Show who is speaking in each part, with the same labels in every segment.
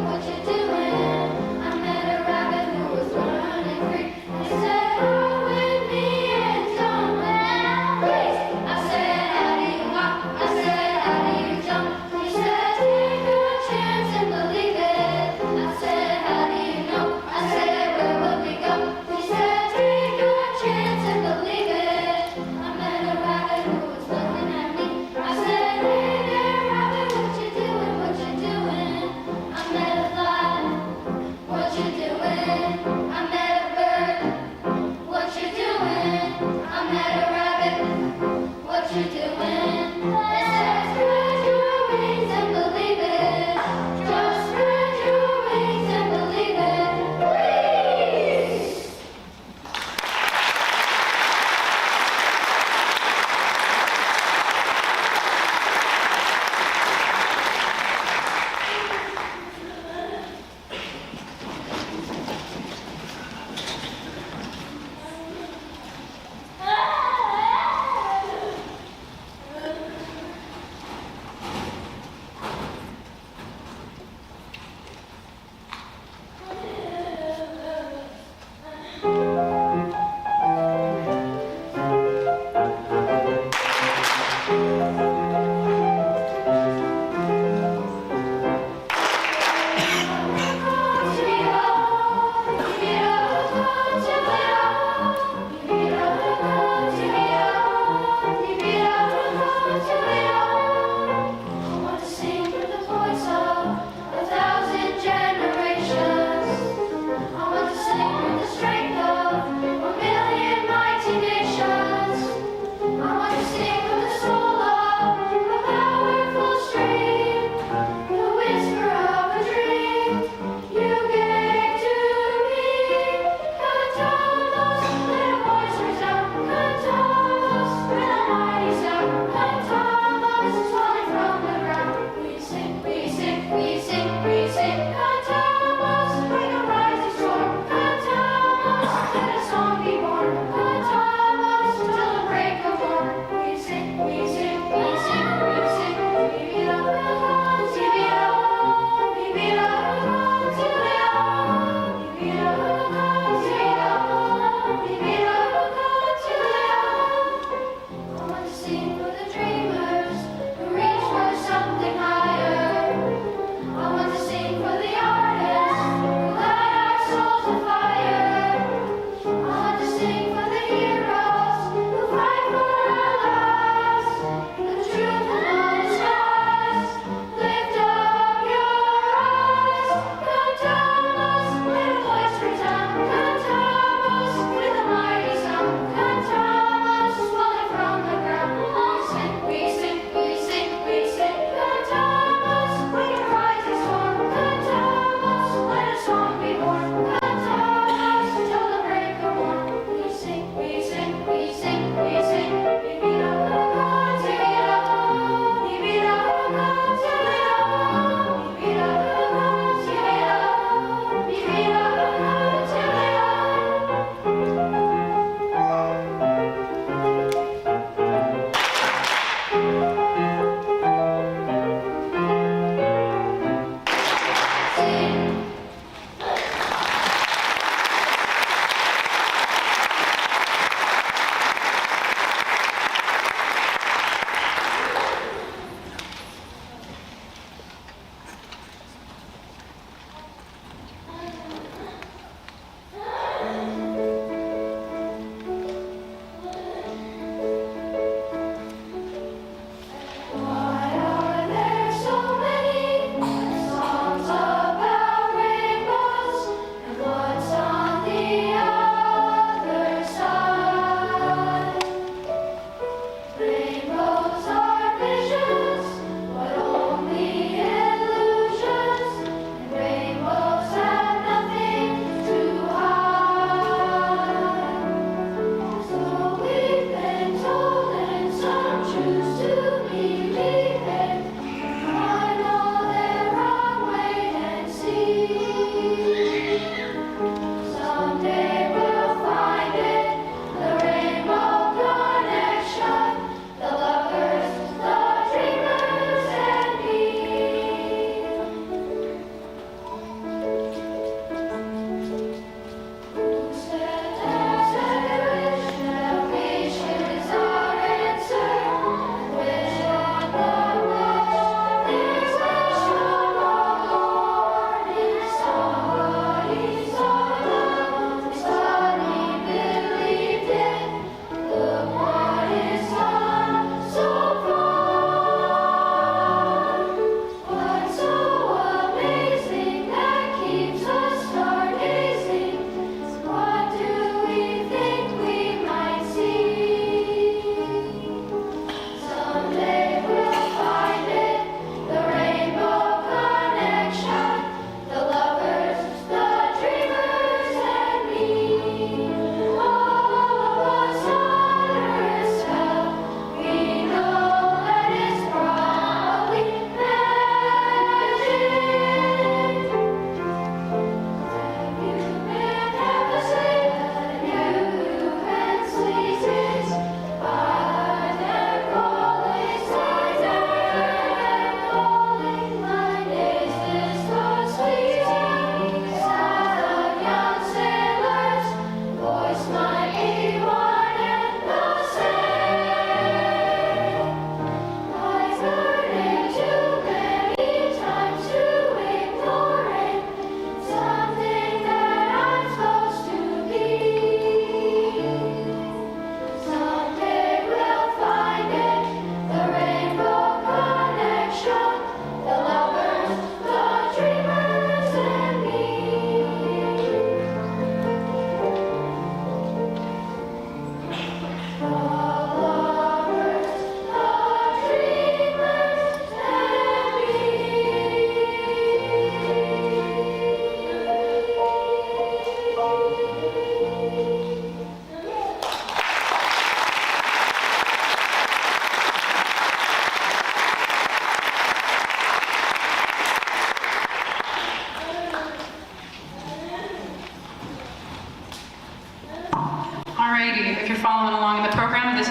Speaker 1: What you do?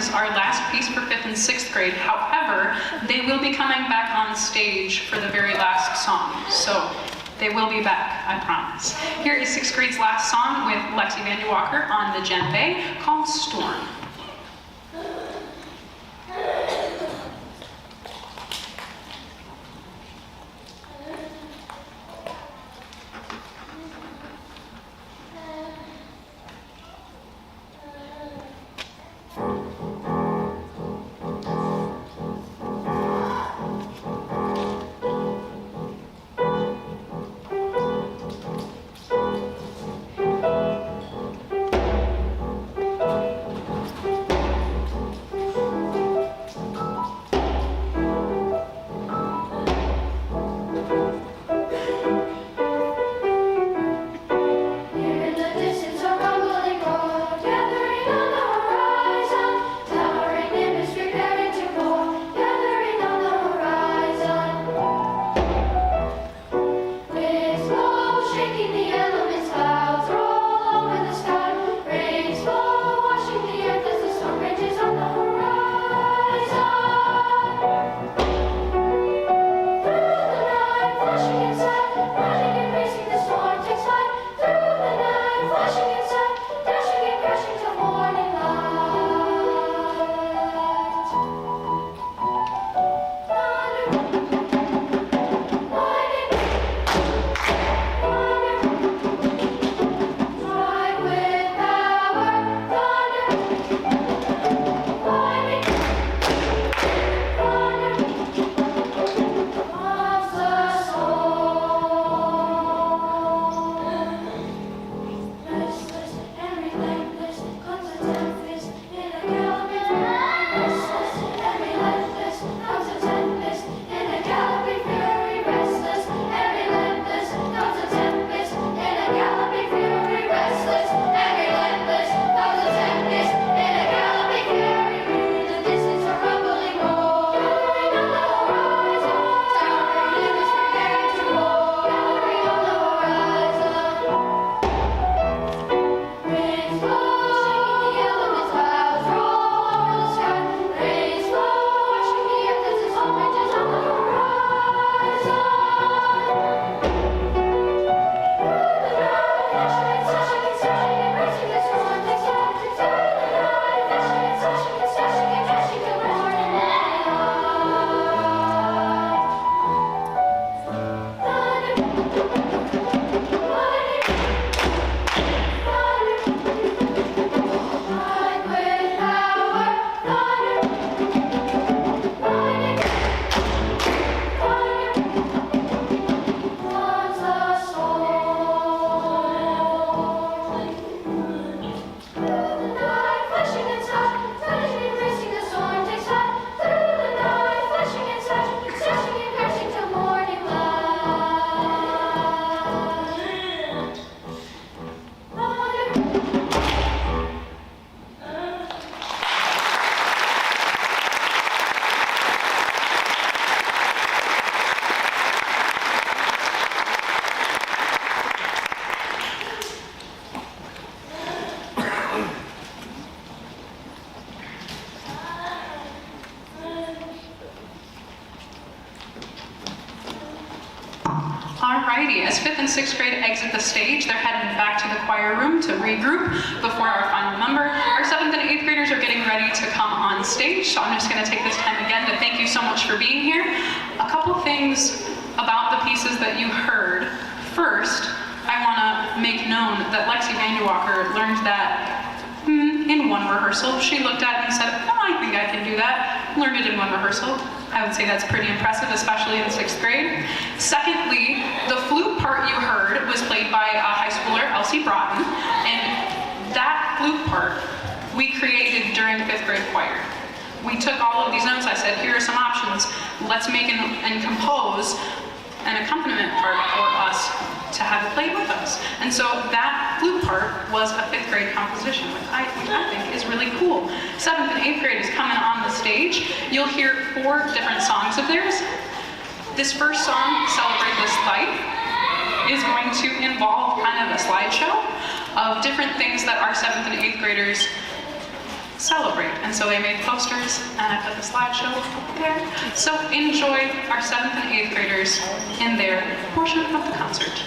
Speaker 1: is our last piece for 5th and 6th grade. However, they will be coming back on stage for the very last song. So they will be back, I promise. Here is 6th grade's last song with Lexi Van Walker on the djembe called Storm. Alrighty, as 5th and 6th grade exit the stage, they're heading back to the choir room to regroup before our final number. Our 7th and 8th graders are getting ready to come on stage, so I'm just going to take this time again to thank you so much for being here. A couple things about the pieces that you heard. First, I want to make known that Lexi Van Walker learned that in one rehearsal. She looked at it and said, oh, I think I can do that. Learned it in one rehearsal. I would say that's pretty impressive, especially in 6th grade. Secondly, the flute part you heard was played by high schooler Elsie Broughton, and that flute part we created during 5th grade choir. We took all of these notes, I said, here are some options. Let's make and compose an accompaniment part for us to have it played with us. And so that flute part was a 5th grade composition, which I think is really cool. 7th and 8th grade is coming on the stage. You'll hear 4 different songs of theirs. This first song, Celebrate This Life, is going to involve kind of a slideshow of different things that our 7th and 8th graders celebrate. And so they made posters, and I put the slideshow up there. So enjoy our 7th and 8th graders in their portion of the concert.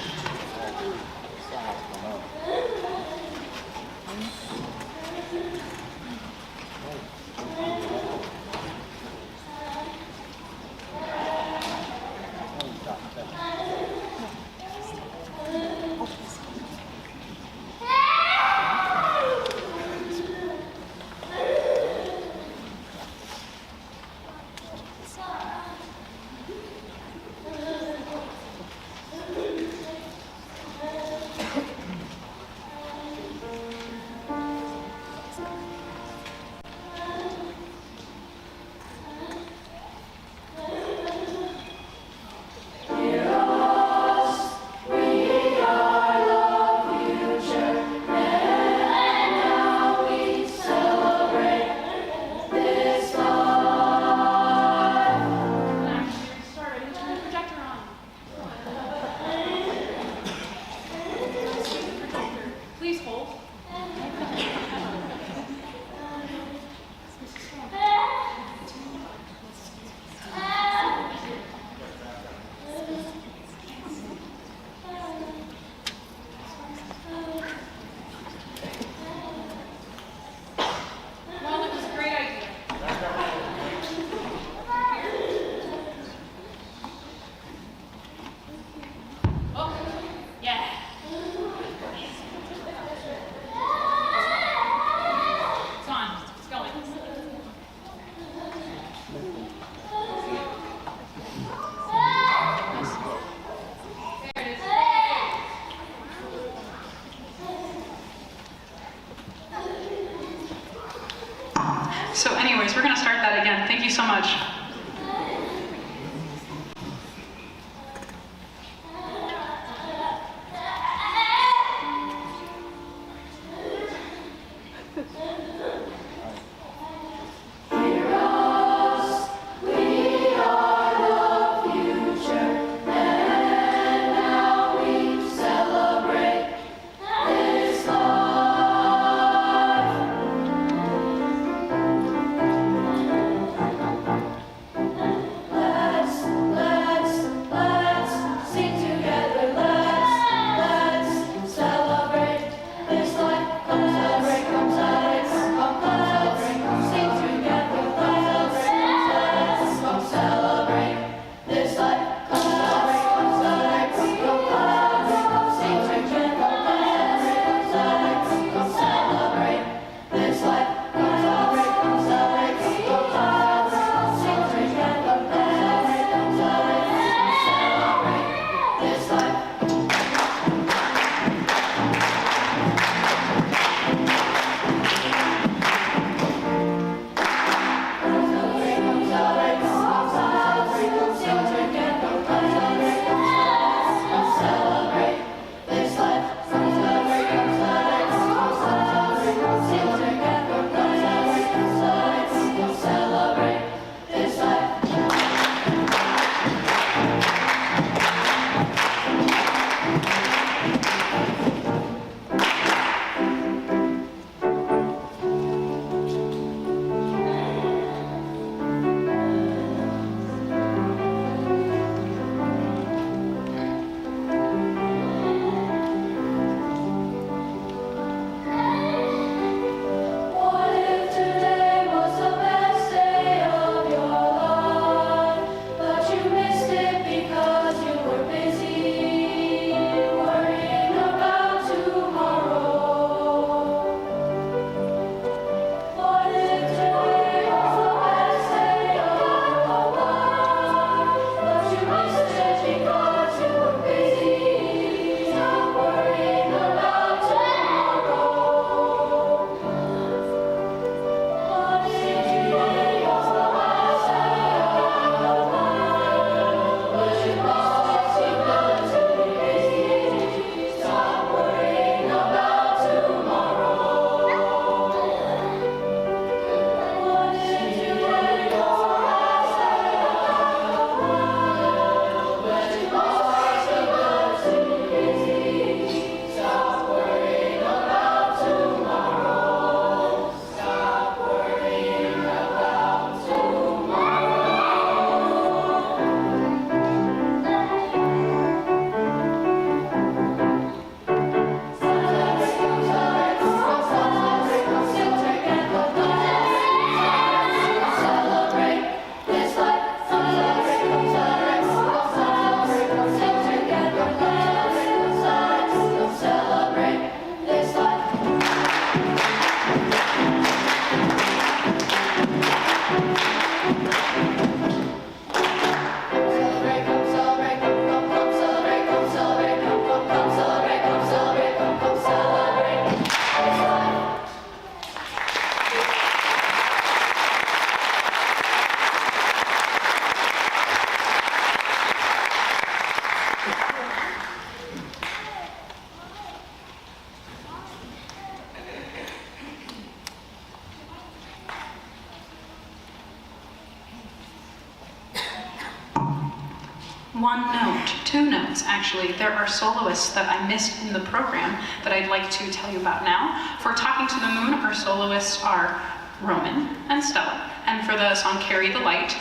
Speaker 1: one note, two notes actually. There are soloists that I missed in the program that I'd like to tell you about now. For Talking to the Moon, our soloists are Roman and Stella. And for the song Carry the Light,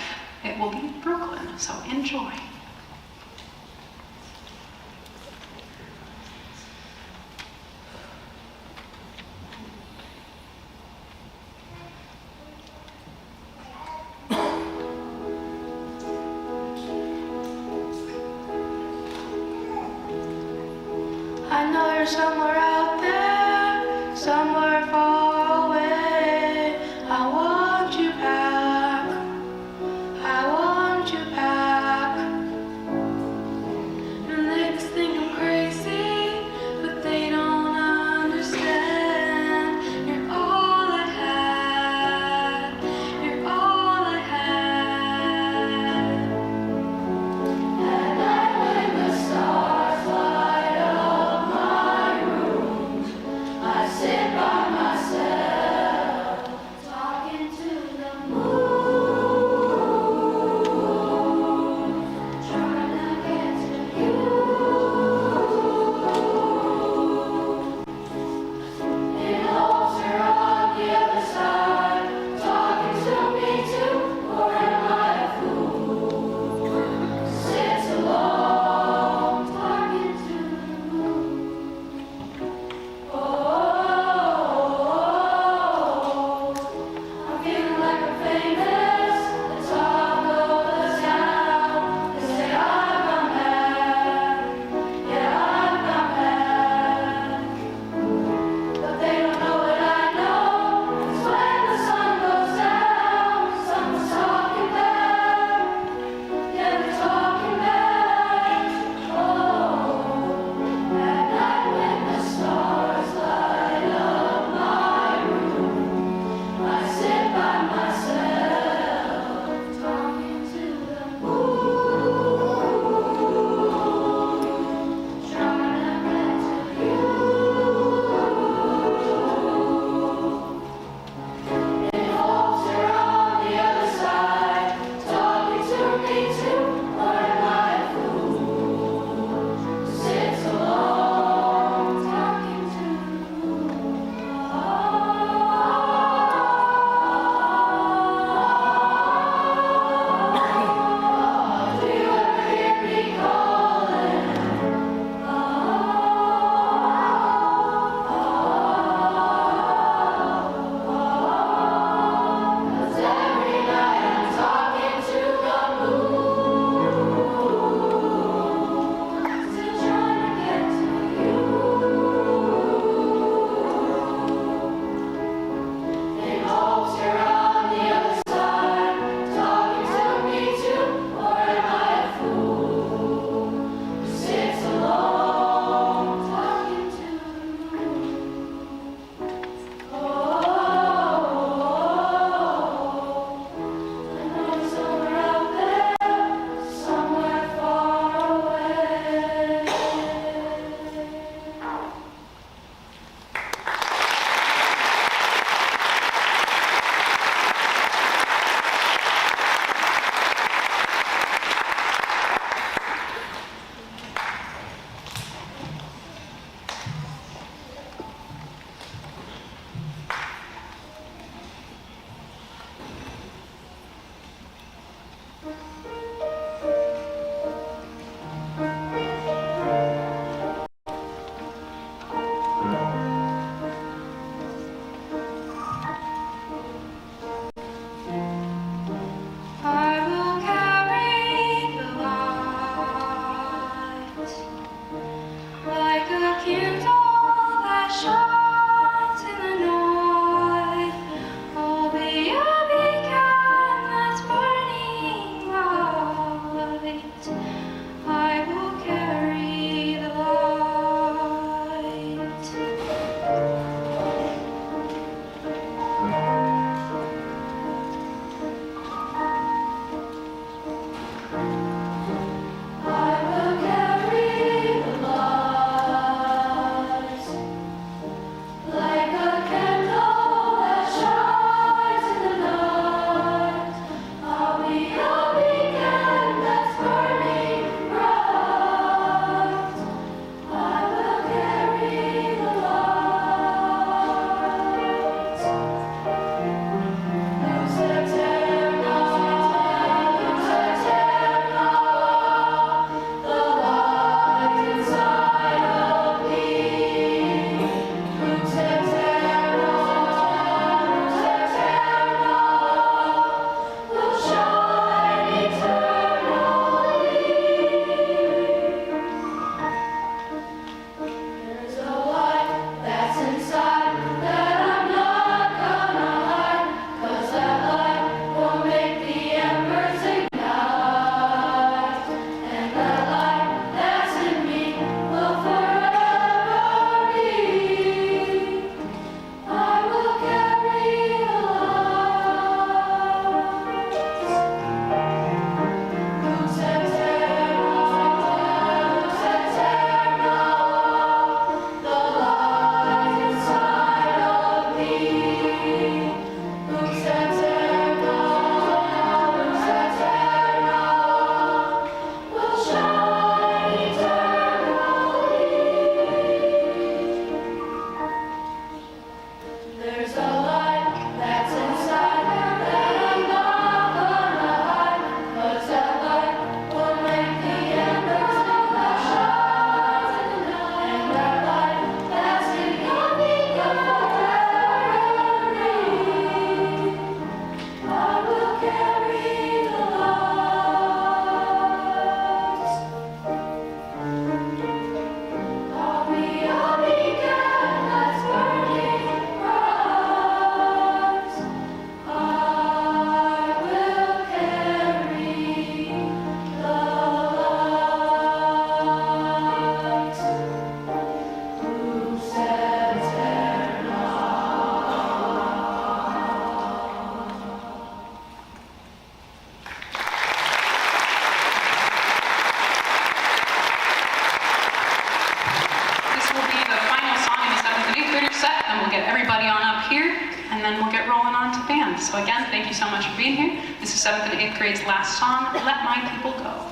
Speaker 1: it will be Brooklyn. So enjoy.
Speaker 2: I know you're somewhere out there, somewhere far away. I want you back, I want you back. And they just think I'm crazy, but they don't understand. You're all I had, you're all I had. At night when the stars light up my room,
Speaker 1: set, and we'll get everybody on up here, and then we'll get rolling on to band. So again, thank you so much for being here. This is 7th and 8th grade's last song, Let My People Go.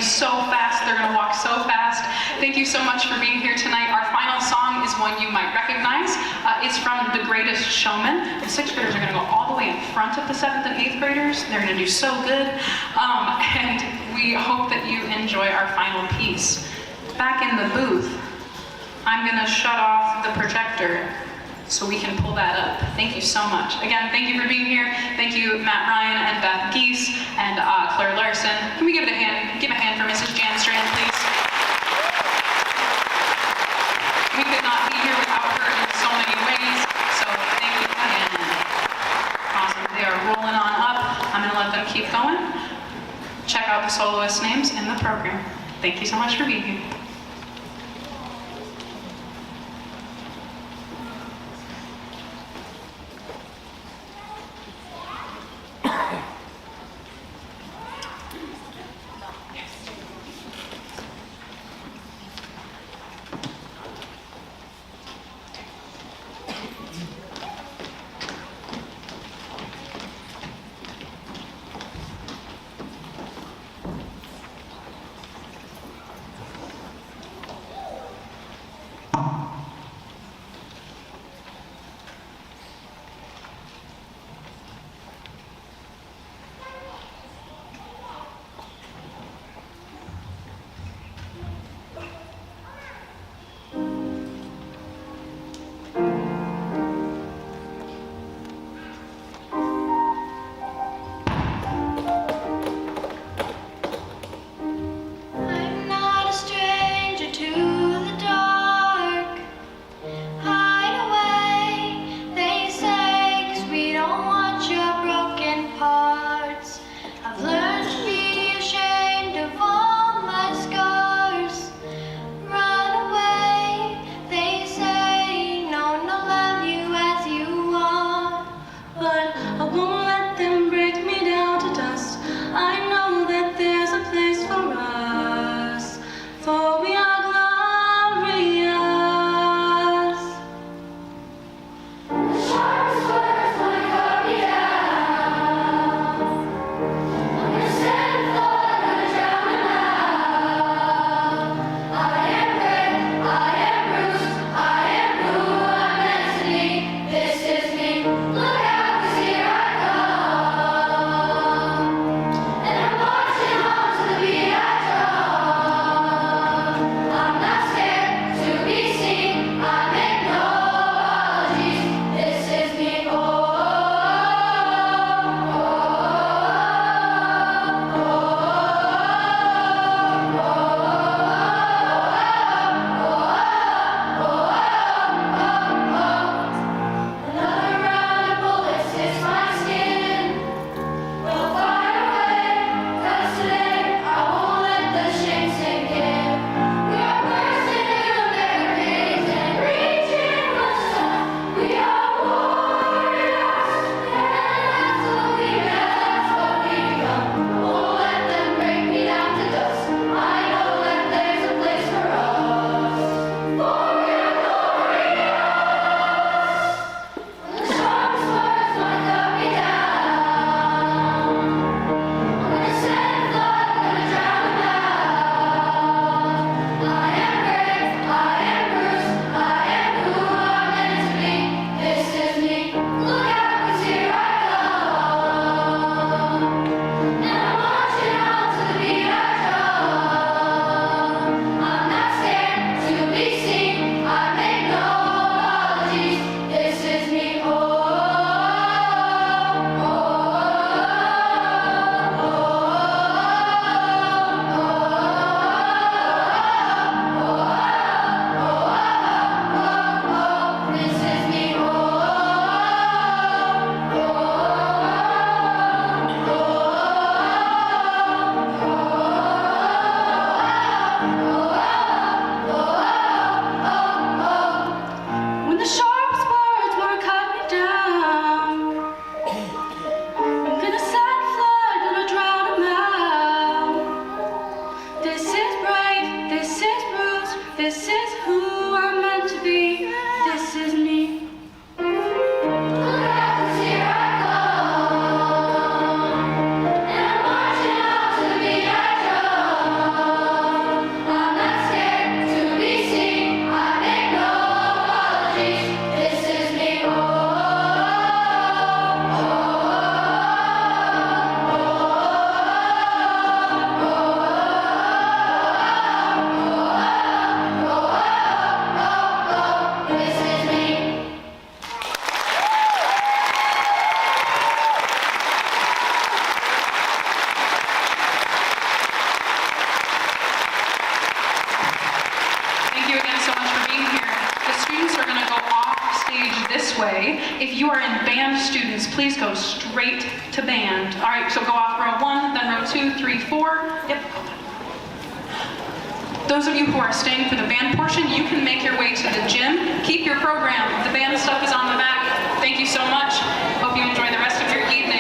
Speaker 1: So fast, they're gonna walk so fast. Thank you so much for being here tonight. Our final song is one you might recognize. It's from The Greatest Showman. The 6th graders are gonna go all the way in front of the 7th and 8th graders. They're gonna do so good. And we hope that you enjoy our final piece. Back in the booth, I'm gonna shut off the projector so we can pull that up. Thank you so much. Again, thank you for being here. Thank you, Matt Ryan and Beth Geese and Claire Larson. Can we give it a hand? Give a hand for Mrs. Jan Strand, please. We could not be here without her in so many ways, so thank you again. Awesome. They are rolling on up. I'm gonna let them keep going. Check out the soloist names in the program. Thank you so much for being here. students, please go straight to band. All right, so go off row 1, then row 2, 3, 4. Yep. Those of you who are staying for the band portion, you can make your way to the gym. Keep your program. The band stuff is on the back. Thank you so much. Hope you enjoy the rest of your evening.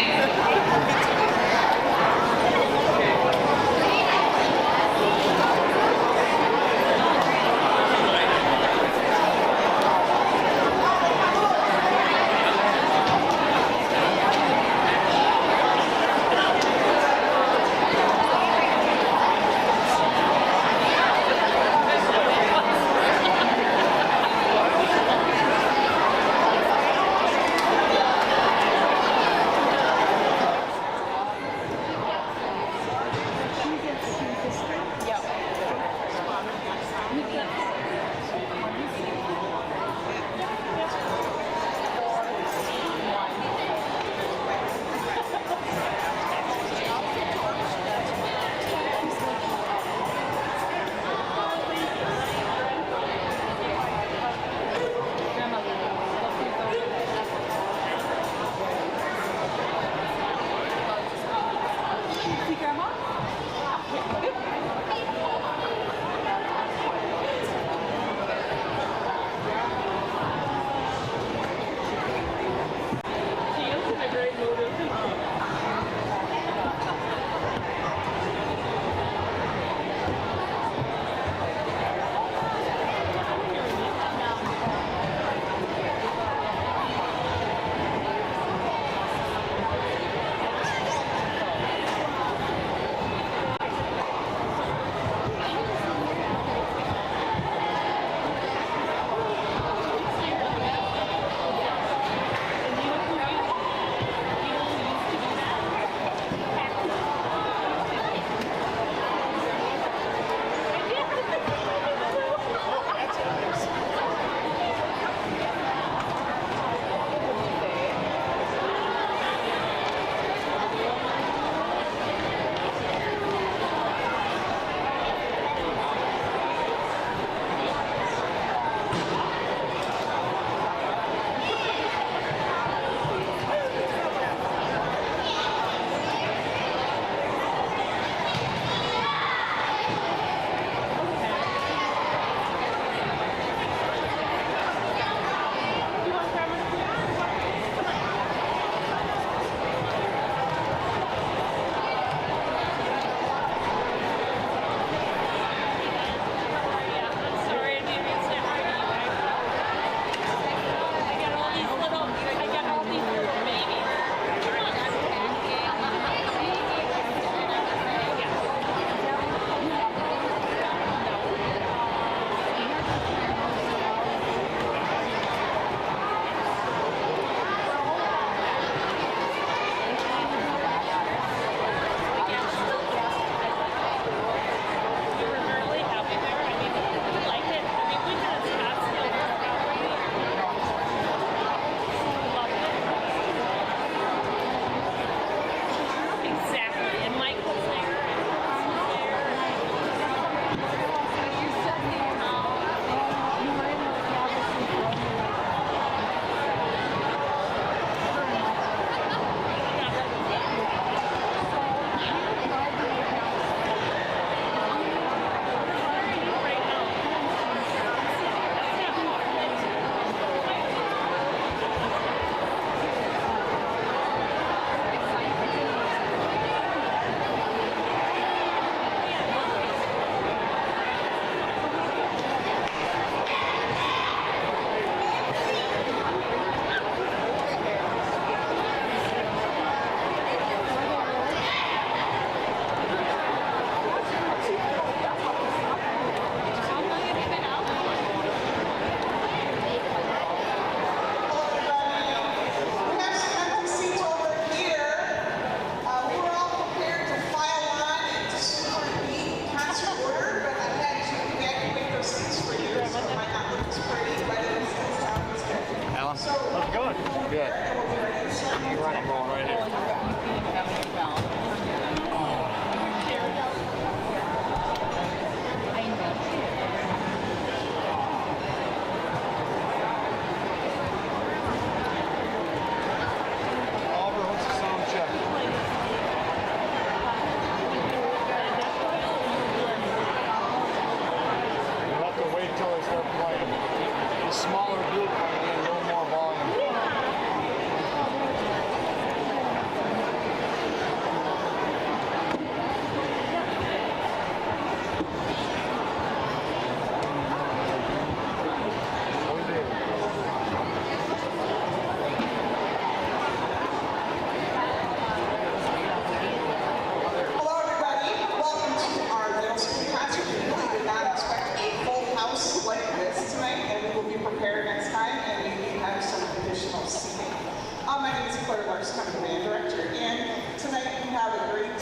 Speaker 3: first time band director. And tonight we have a great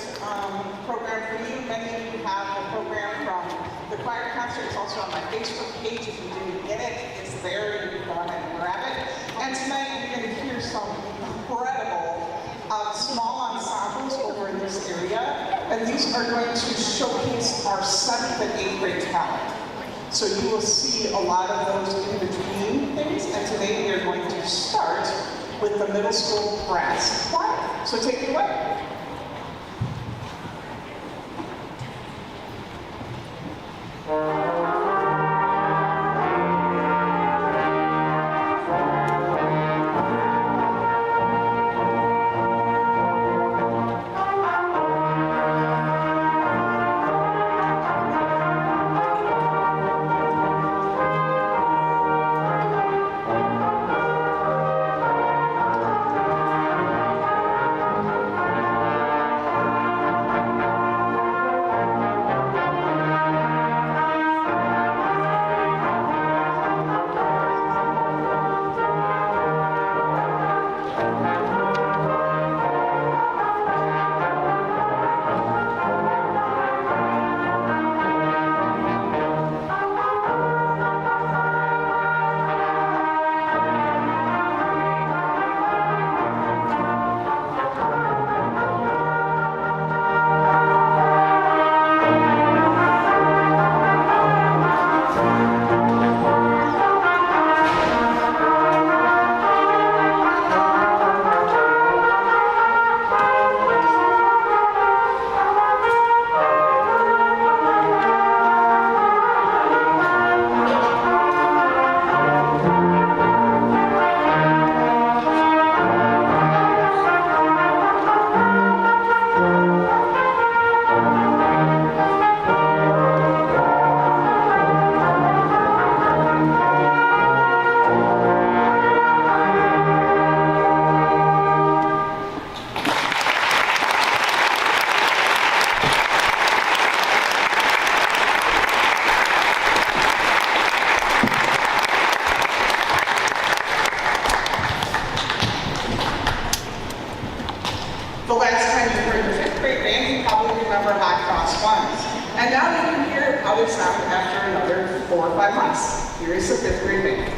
Speaker 3: program for you. Many of you have the program from the choir concert. It's also on my Facebook page. If you didn't get it, it's there. You can go ahead and grab it. And tonight you're going to hear some incredible small ensembles over in this area. And these are going to showcase our 7th and 8th grade talent. So you will see a lot of those in between things. And today we are going to start with the middle school brass choir. So take it away. The last time you heard the 5th grade band, you probably remember Hot Cross Buns. And now you can hear how they sound after another 4 or 5 months. Here is the 5th grade band.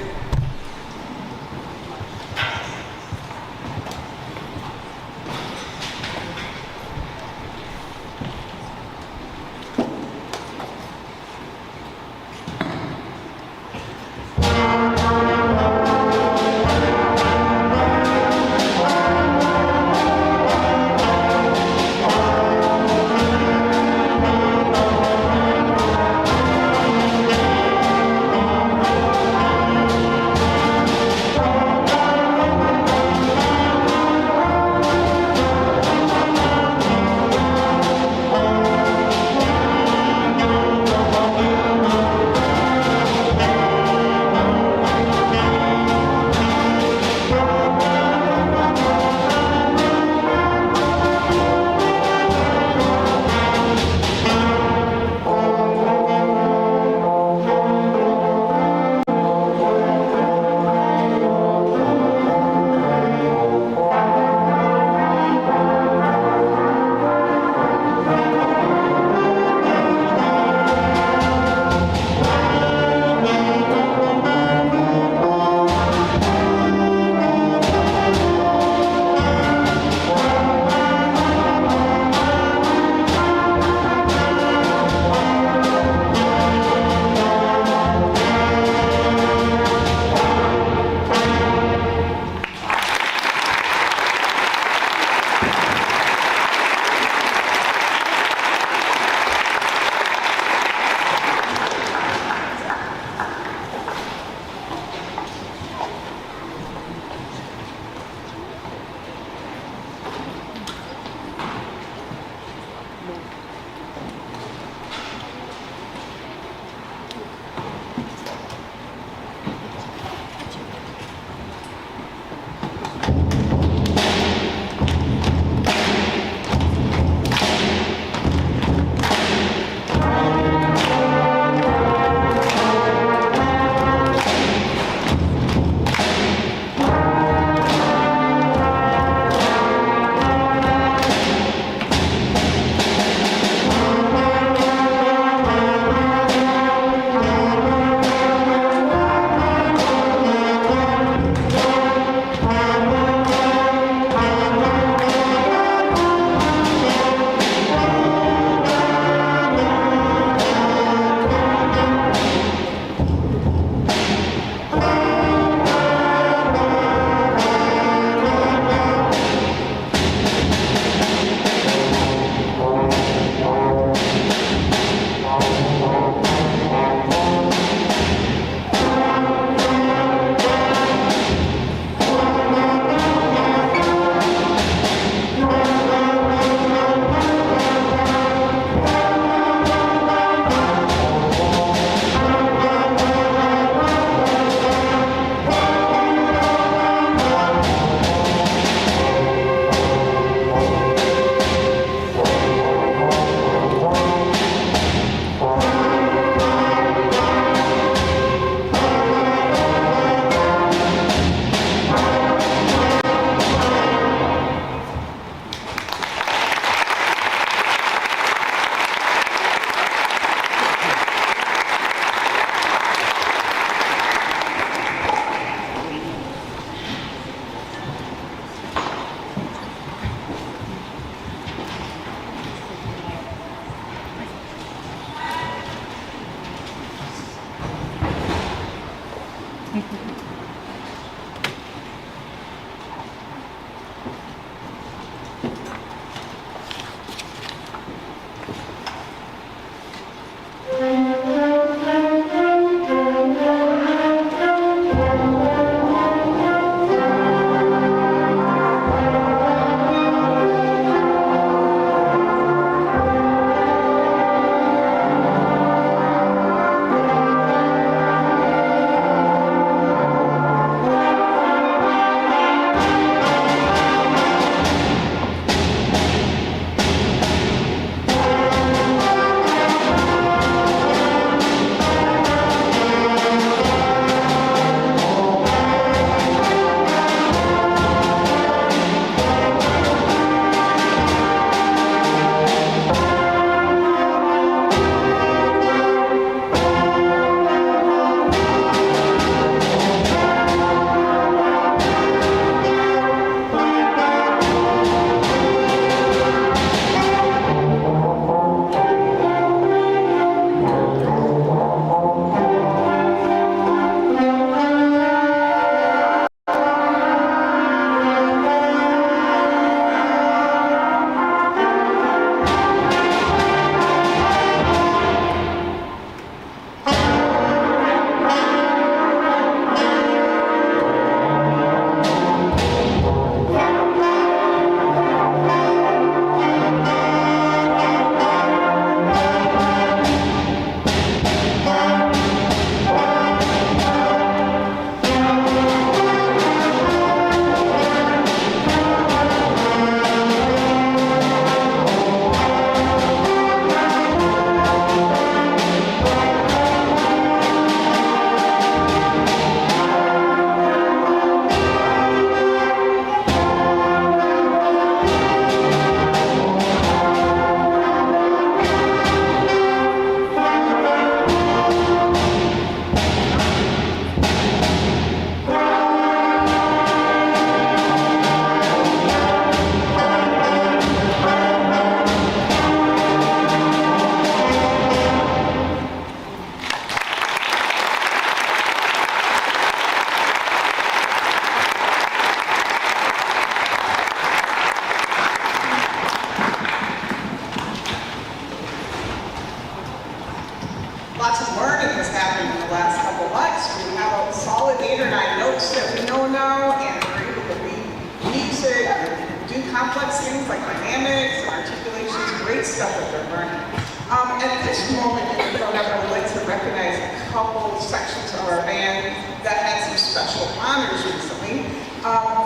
Speaker 3: complex things like dynamics and articulations, great stuff that they're learning. At this moment in the program, I would like to recognize a couple sections of our band that had some special honors recently.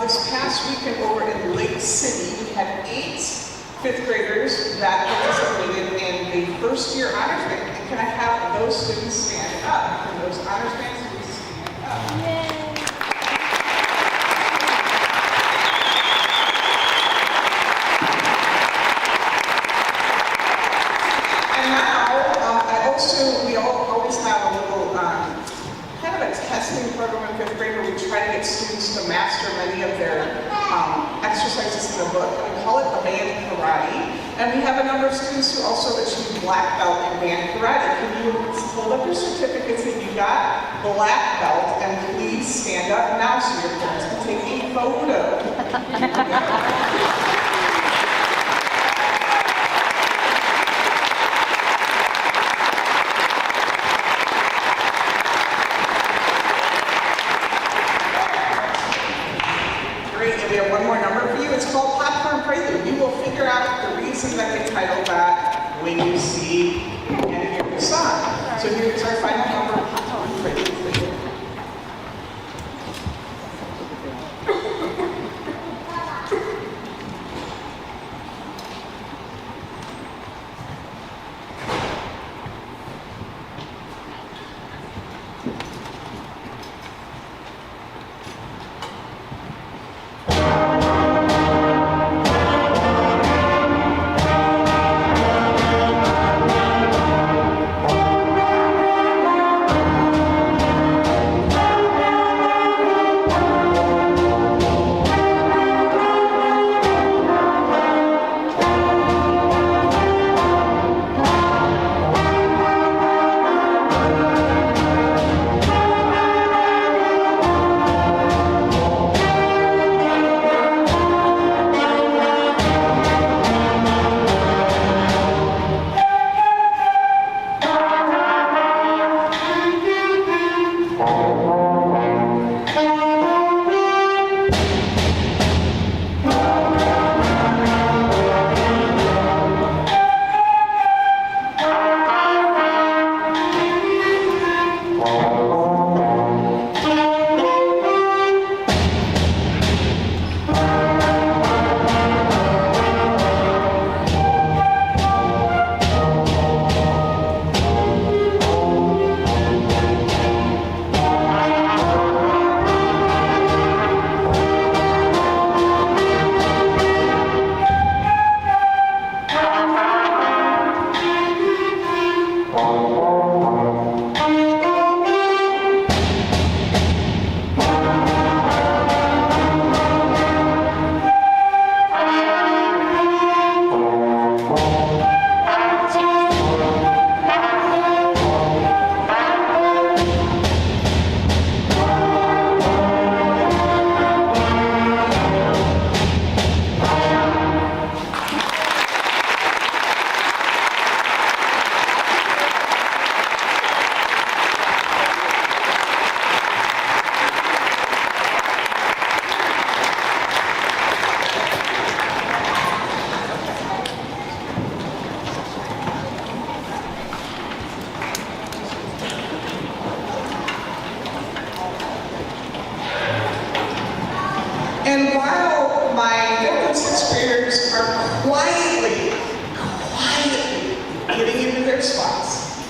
Speaker 3: This past weekend over in Lake City, we had 8 fifth graders that participated in the first year honors band. And can I have those students stand up? Can those honors band students stand up? We always have a little kind of a testing program in fifth grade where we try to get students to master many of their exercises in the book. We call it the band karate. And we have a number of students who also achieve black belt in band karate. Can you hold up your certificates if you got black belt, and please stand up now so your parents can take a photo. We have one more number for you. It's called Popcorn Prelude. You will figure out the reason that they titled that when you see and hear the song. So here's our final number, Popcorn Prelude. And while my 5th and 6th graders are quietly getting into their spots,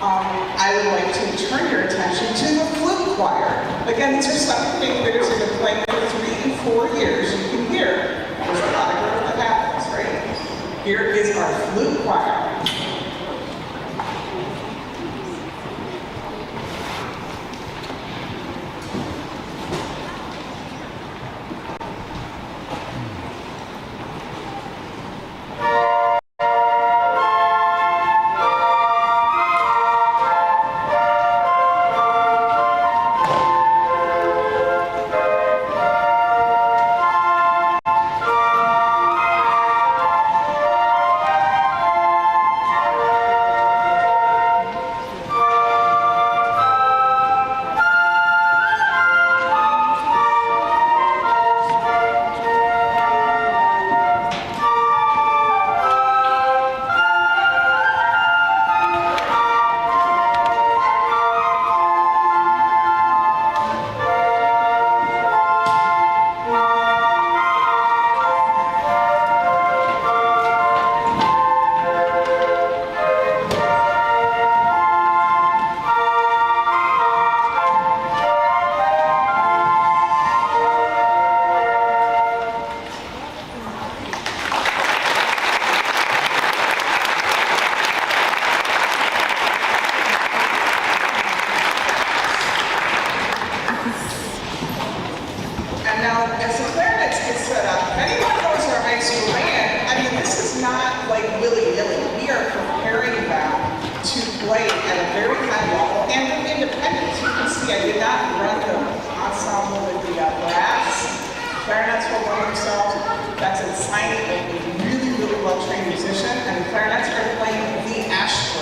Speaker 3: I would like to turn your attention to the flute choir. Again, these are 7th and 8th graders who have been playing for 3 and 4 years. You can hear there's a lot of growth that happens, right? Here is our flute choir. see, I did not run the ensemble with the brass. Clarinets will run themselves. That's a signing of a really, really well-trained musician, and the clarinets are playing the Astro.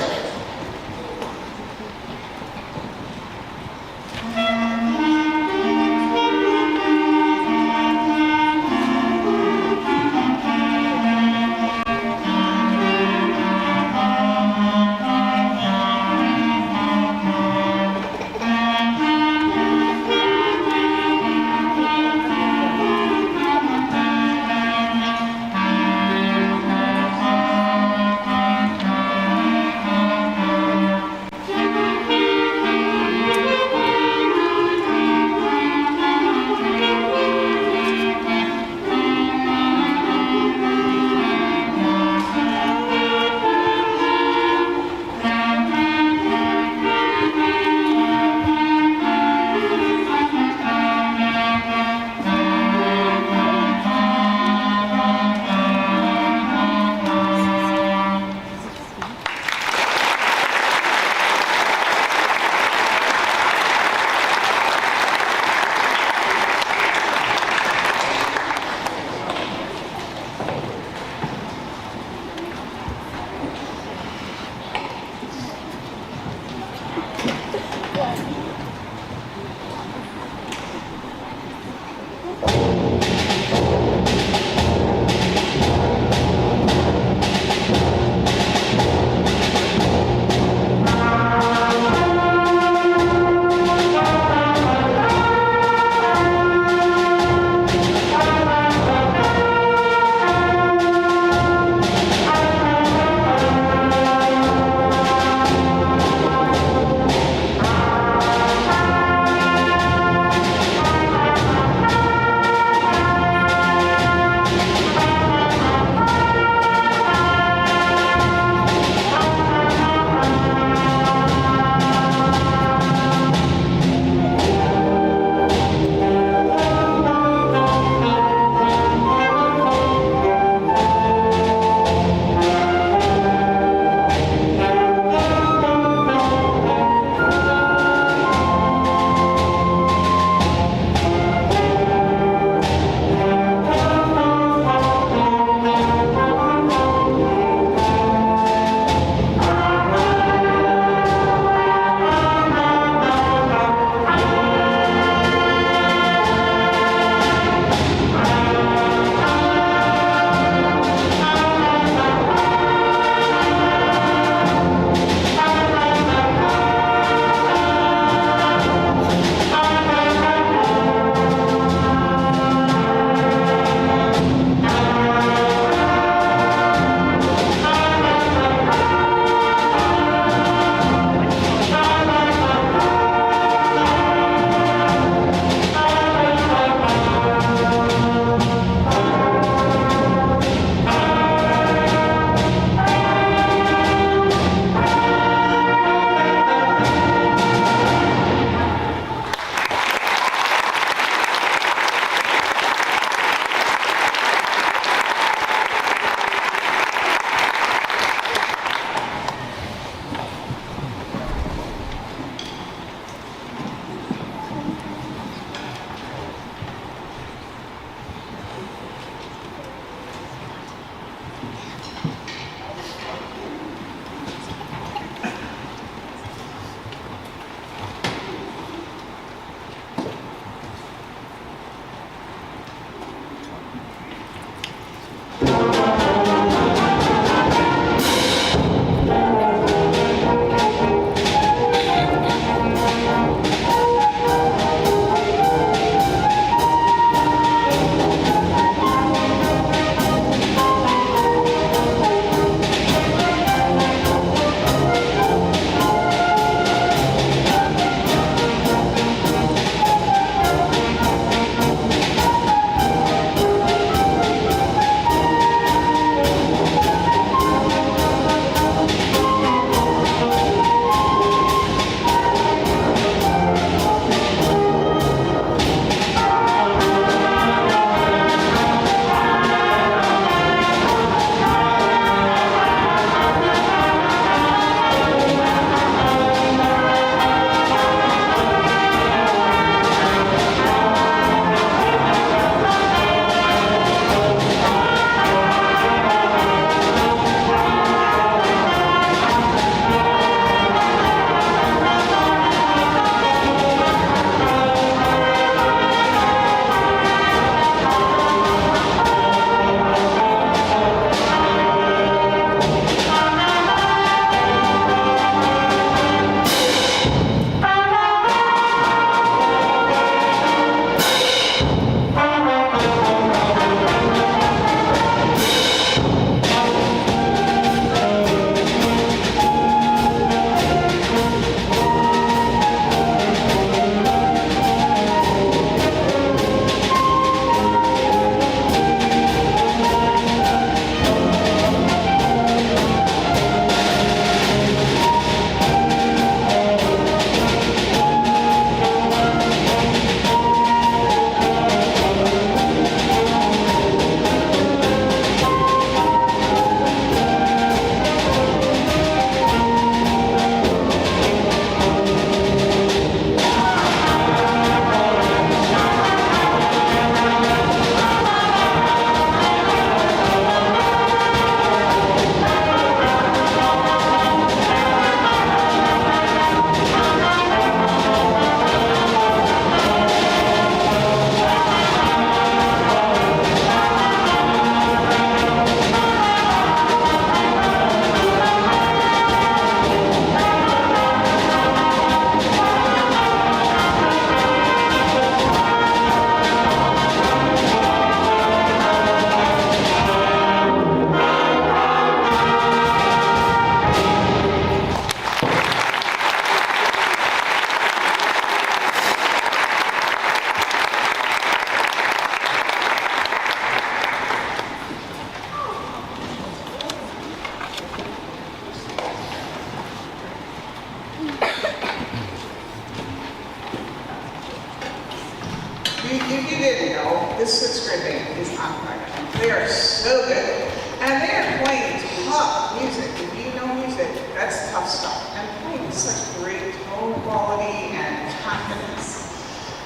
Speaker 3: They are so good. And they are playing tough music. If you know music, that's tough stuff. And playing with such great tone quality and confidence.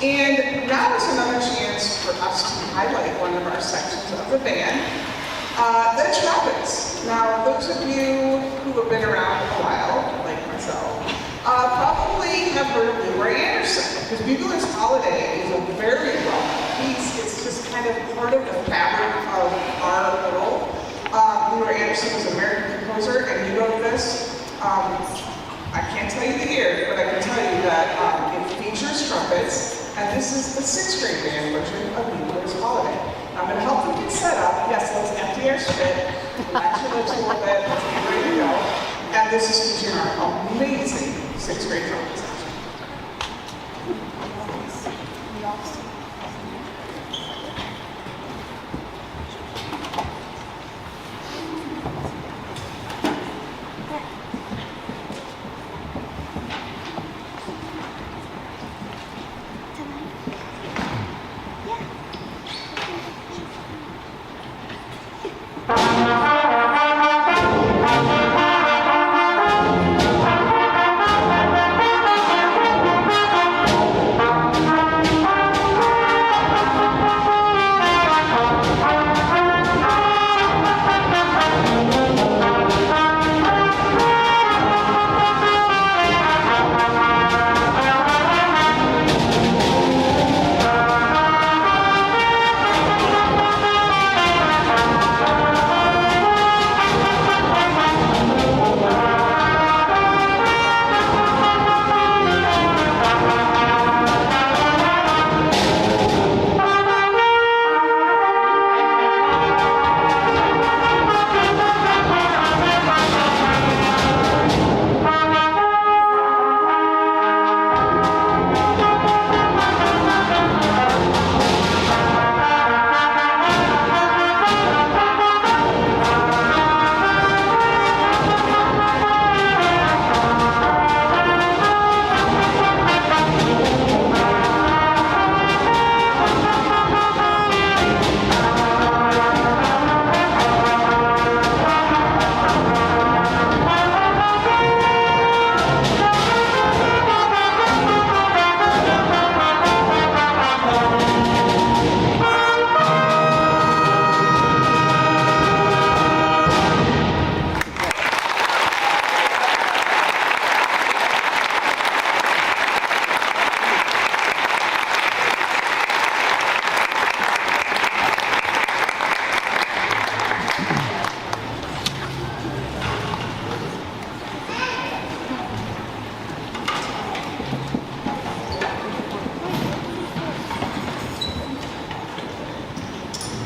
Speaker 3: And now is another chance for us to highlight one of our sections of the band, the trumpets. Now, those of you who have been around a while, like myself, probably have heard of Leroy Anderson, because Bugler's Holiday is a very well piece. It's just kind of part of the fabric of our world. Leroy Anderson was an American composer, and he wrote this. I can't tell you the year, but I can tell you that it features trumpets, and this is the 6th grade band version of Bugler's Holiday. I'm going to help them get set up. Yes, let's empty our spit, relax your lips a little bit, let's get ready to go. And this is featuring our amazing 6th grade trumpet section.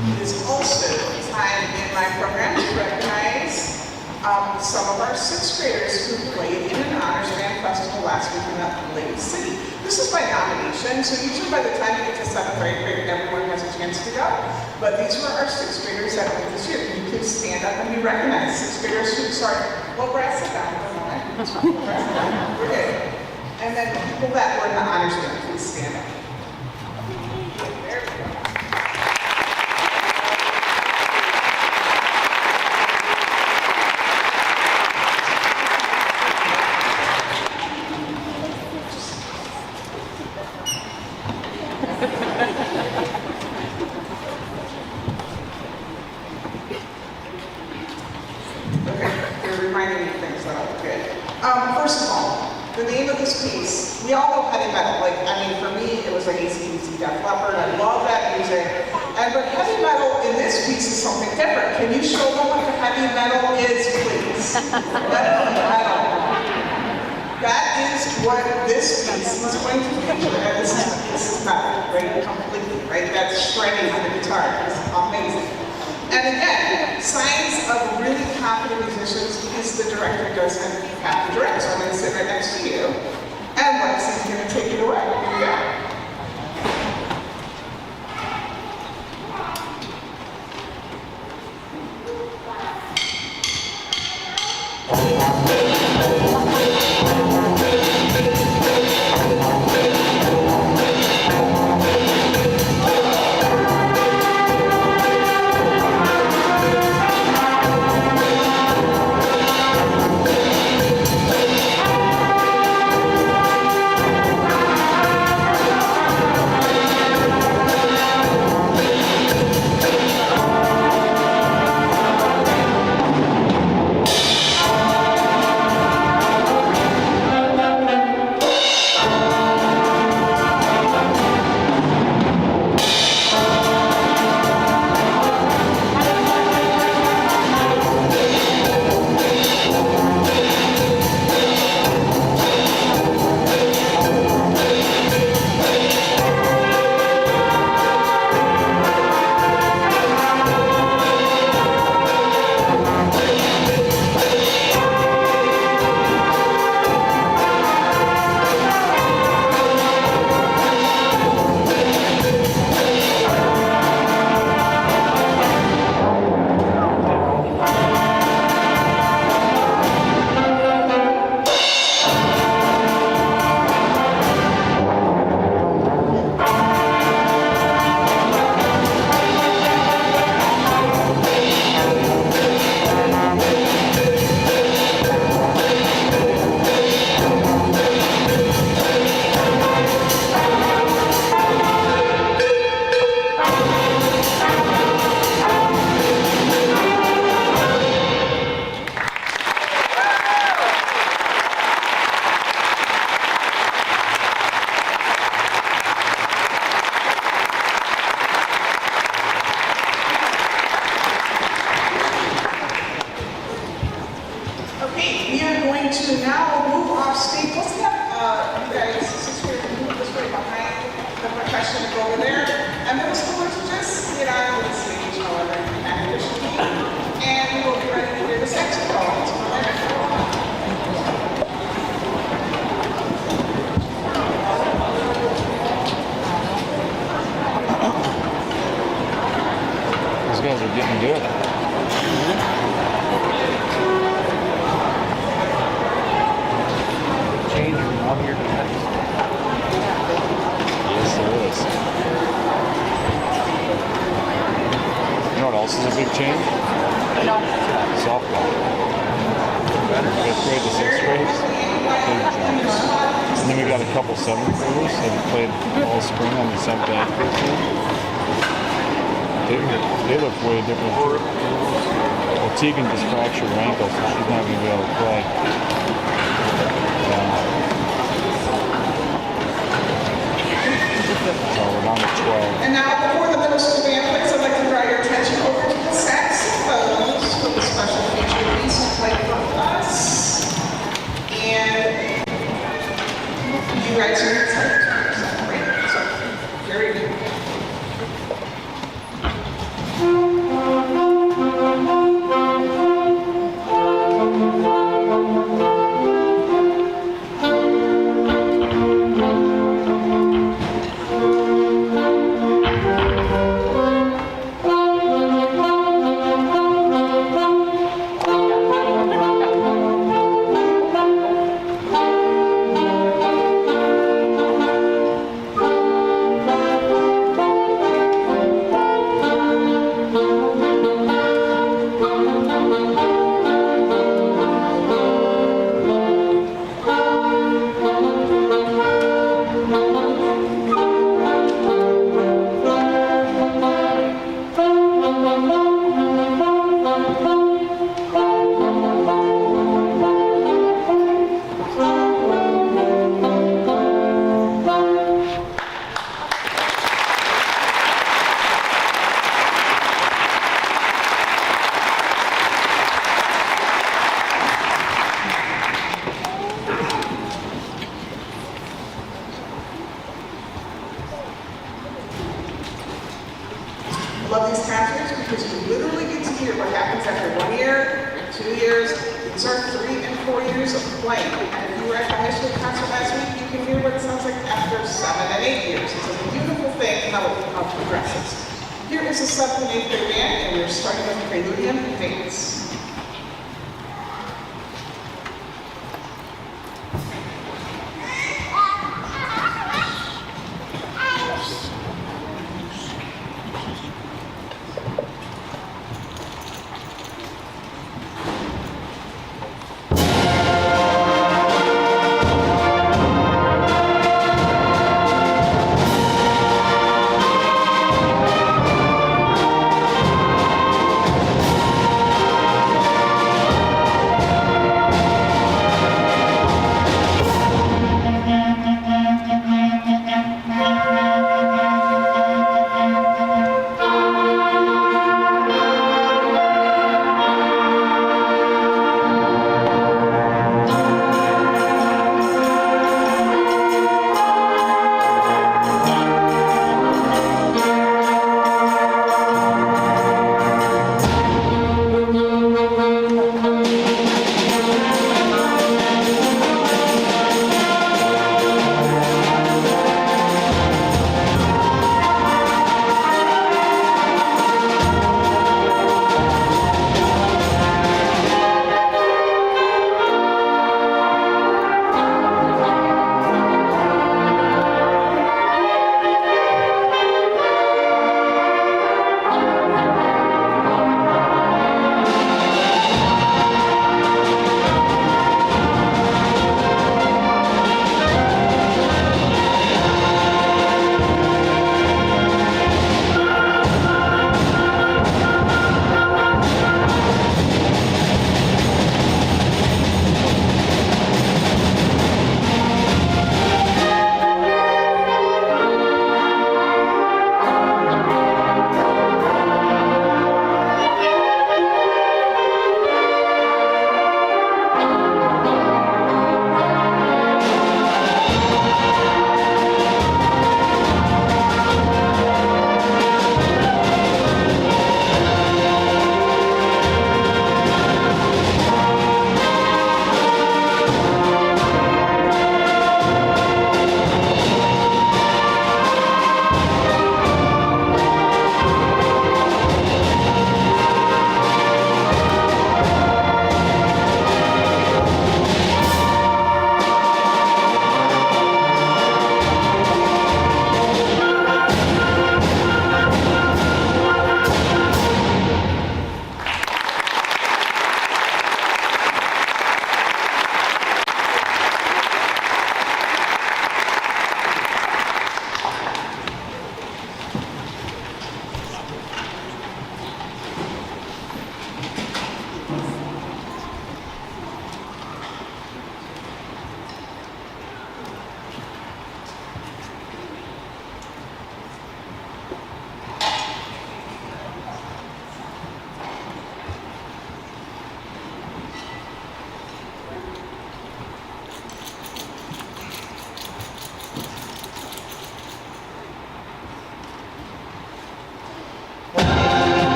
Speaker 3: It is also time in my program to recognize some of our 6th graders who played in an honors band festival last week in Lake City. This is by nomination, so usually by the time you get to 7th grade, everyone has a chance to go. But these were our 6th graders that went this year. Can you please stand up and be recognized? 6th graders who, sorry, well, Brad, sit down for a moment. We're good. And then people that were in the honors band, please stand up. There we go. First of all, the name of this piece, we all know heavy metal. Like, I mean, for me, it was like AC/DC, Def Leppard. I love that music. But heavy metal in this piece is something different. Can you show them what the heavy metal is, please? Heavy metal. That is what this piece is going to feature. And this is metal, right? Completely, right? That's shredding on the guitar. It's amazing. And again, signs of really confident musicians is the director does have to direct. So I'm going to sit right next to you, and Lexi's going to take it away. Here we go.
Speaker 4: Change from all your defense.
Speaker 5: Yes, there is. You know what else is a big change? Softball. Fifth grade to sixth grade, big jumps. And then we got a couple seventh graders that have played all spring on the seventh and eighth grade team. They look way different too. Well, Tegan just fractured her ankle, so she's not going to be able to play. So we're down to 12.
Speaker 3: And now, before the middle school band plays, I'd like to draw your attention over to the saxophones with a special feature piece to play for us. And you guys are excited. Right? So, very good. Love these concerts because you literally get to hear what happens after 1 year, 2 years. These are 3 and 4 years of playing. And if you were at the high school concert last week, you can hear what it sounds like after 7 and 8 years. It's a beautiful thing how it progresses. Here is a 7th and 8th grade band, and we're starting with Preludium Dates.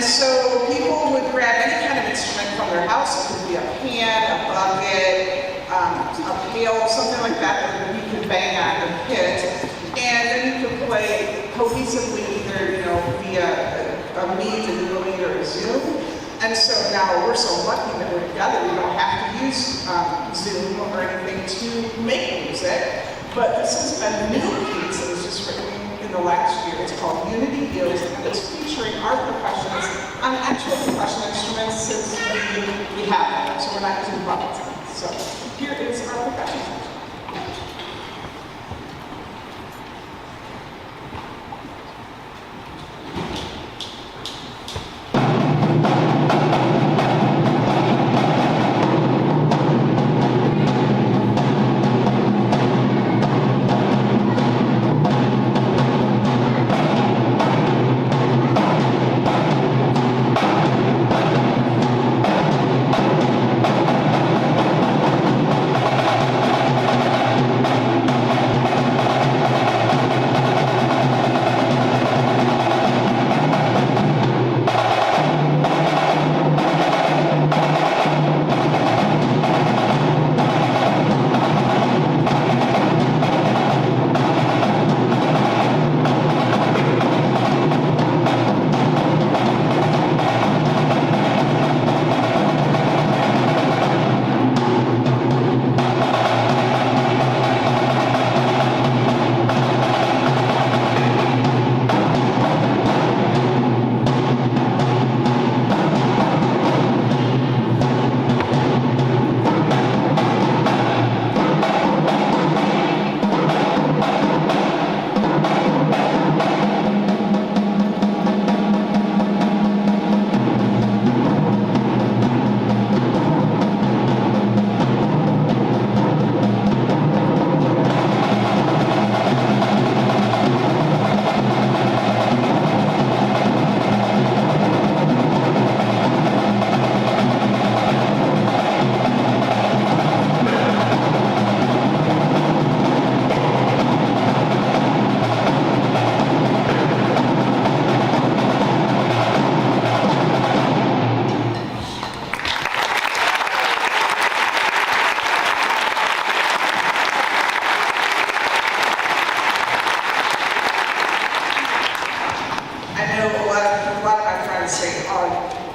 Speaker 3: so people would grab any kind of instrument from their house. It could be a pan, a bucket, a pail, something like that that you could bang on and hit. And then you could play cohesively either, via a Meet, a Google Meet, or a Zoom. And so now we're so lucky that we're together. We don't have to use Zoom or anything to make music. But this is a new piece that was just written in the last year. It's called Unity Yields, and it's featuring our percussionists on actual percussion instruments since we have them. So we're not using puppets. So here is our percussion section.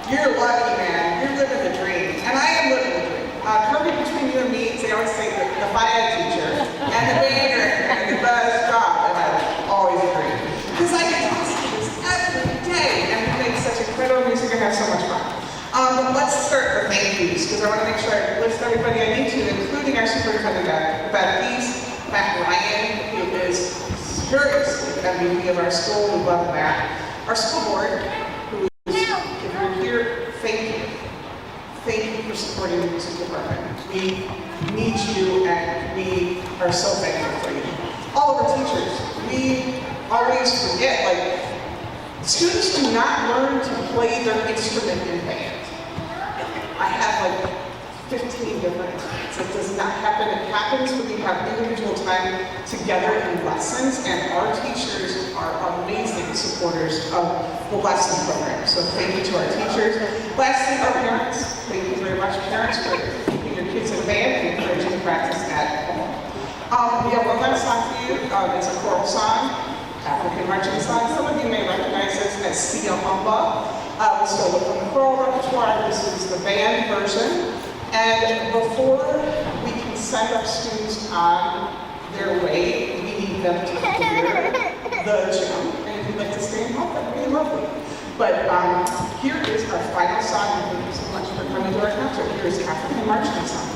Speaker 3: You're lucky, man. You're living the dream. And I am living the dream. Kirby, between you and me, they always say that the bio teacher and the band director and the best job, and I always agree. Because I get to listen to this every day, and we make such incredible music and have so much fun. But let's start with thank yous, because I want to make sure I list everybody I need to, including our superintendent, Beth East, Matt Ryan, who is seriously MVP of our school. We love Matt. Our school board, who is, if you're here, thank you. Thank you for supporting the music department. We need you, and we are so thankful for you. All of our teachers, we always forget, students do not learn to play their instrument in band. I have 15 different instruments. It does not happen. It happens when we have individual time together in lessons, and our teachers are amazing supporters of the lesson program. So thank you to our teachers. Lastly, our parents. Thank you very much, parents, for keeping your kids in band and encouraging to practice at home. We have one last song for you. It's a choral song, African marching song. Some of you may recognize this as Sia Mamba. We stole it from the choral repertoire. This is the band version. And before we can send our students on their way, we need them to clear the gym. And if you'd like to stay and help, that'd be lovely. But here is our final song. And thank you so much for coming to our concert. Here is African Marching Song.